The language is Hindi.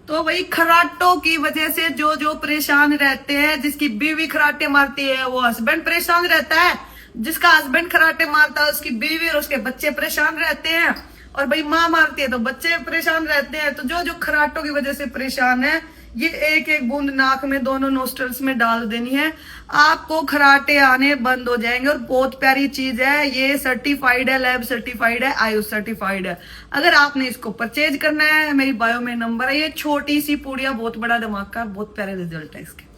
तो वही खराटों की वजह से जो जो परेशान रहते हैं, जिसकी बीवी खराटे मारती है वो हस्बैंड परेशान रहता है, जिसका हस्बैंड खराटे मारता है उसकी बीवी और उसके बच्चे परेशान रहते हैं, और भाई माँ मारती है तो बच्चे परेशान रहते हैं। तो जो जो खराटों की वजह से परेशान है, ये एक एक बूंद नाक में दोनों नोस्ट्रल्स में डाल देनी है, आपको खराटे आने बंद हो जाएंगे। और बहुत प्यारी चीज है, ये सर्टिफाइड है, लैब सर्टिफाइड है, आयुष सर्टिफाइड है। अगर आपने इसको परचेज करना है, मेरी बायो में नंबर है। ये छोटी सी पूड़िया बहुत बड़ा धमाका, बहुत प्यारे रिजल्ट है इसके।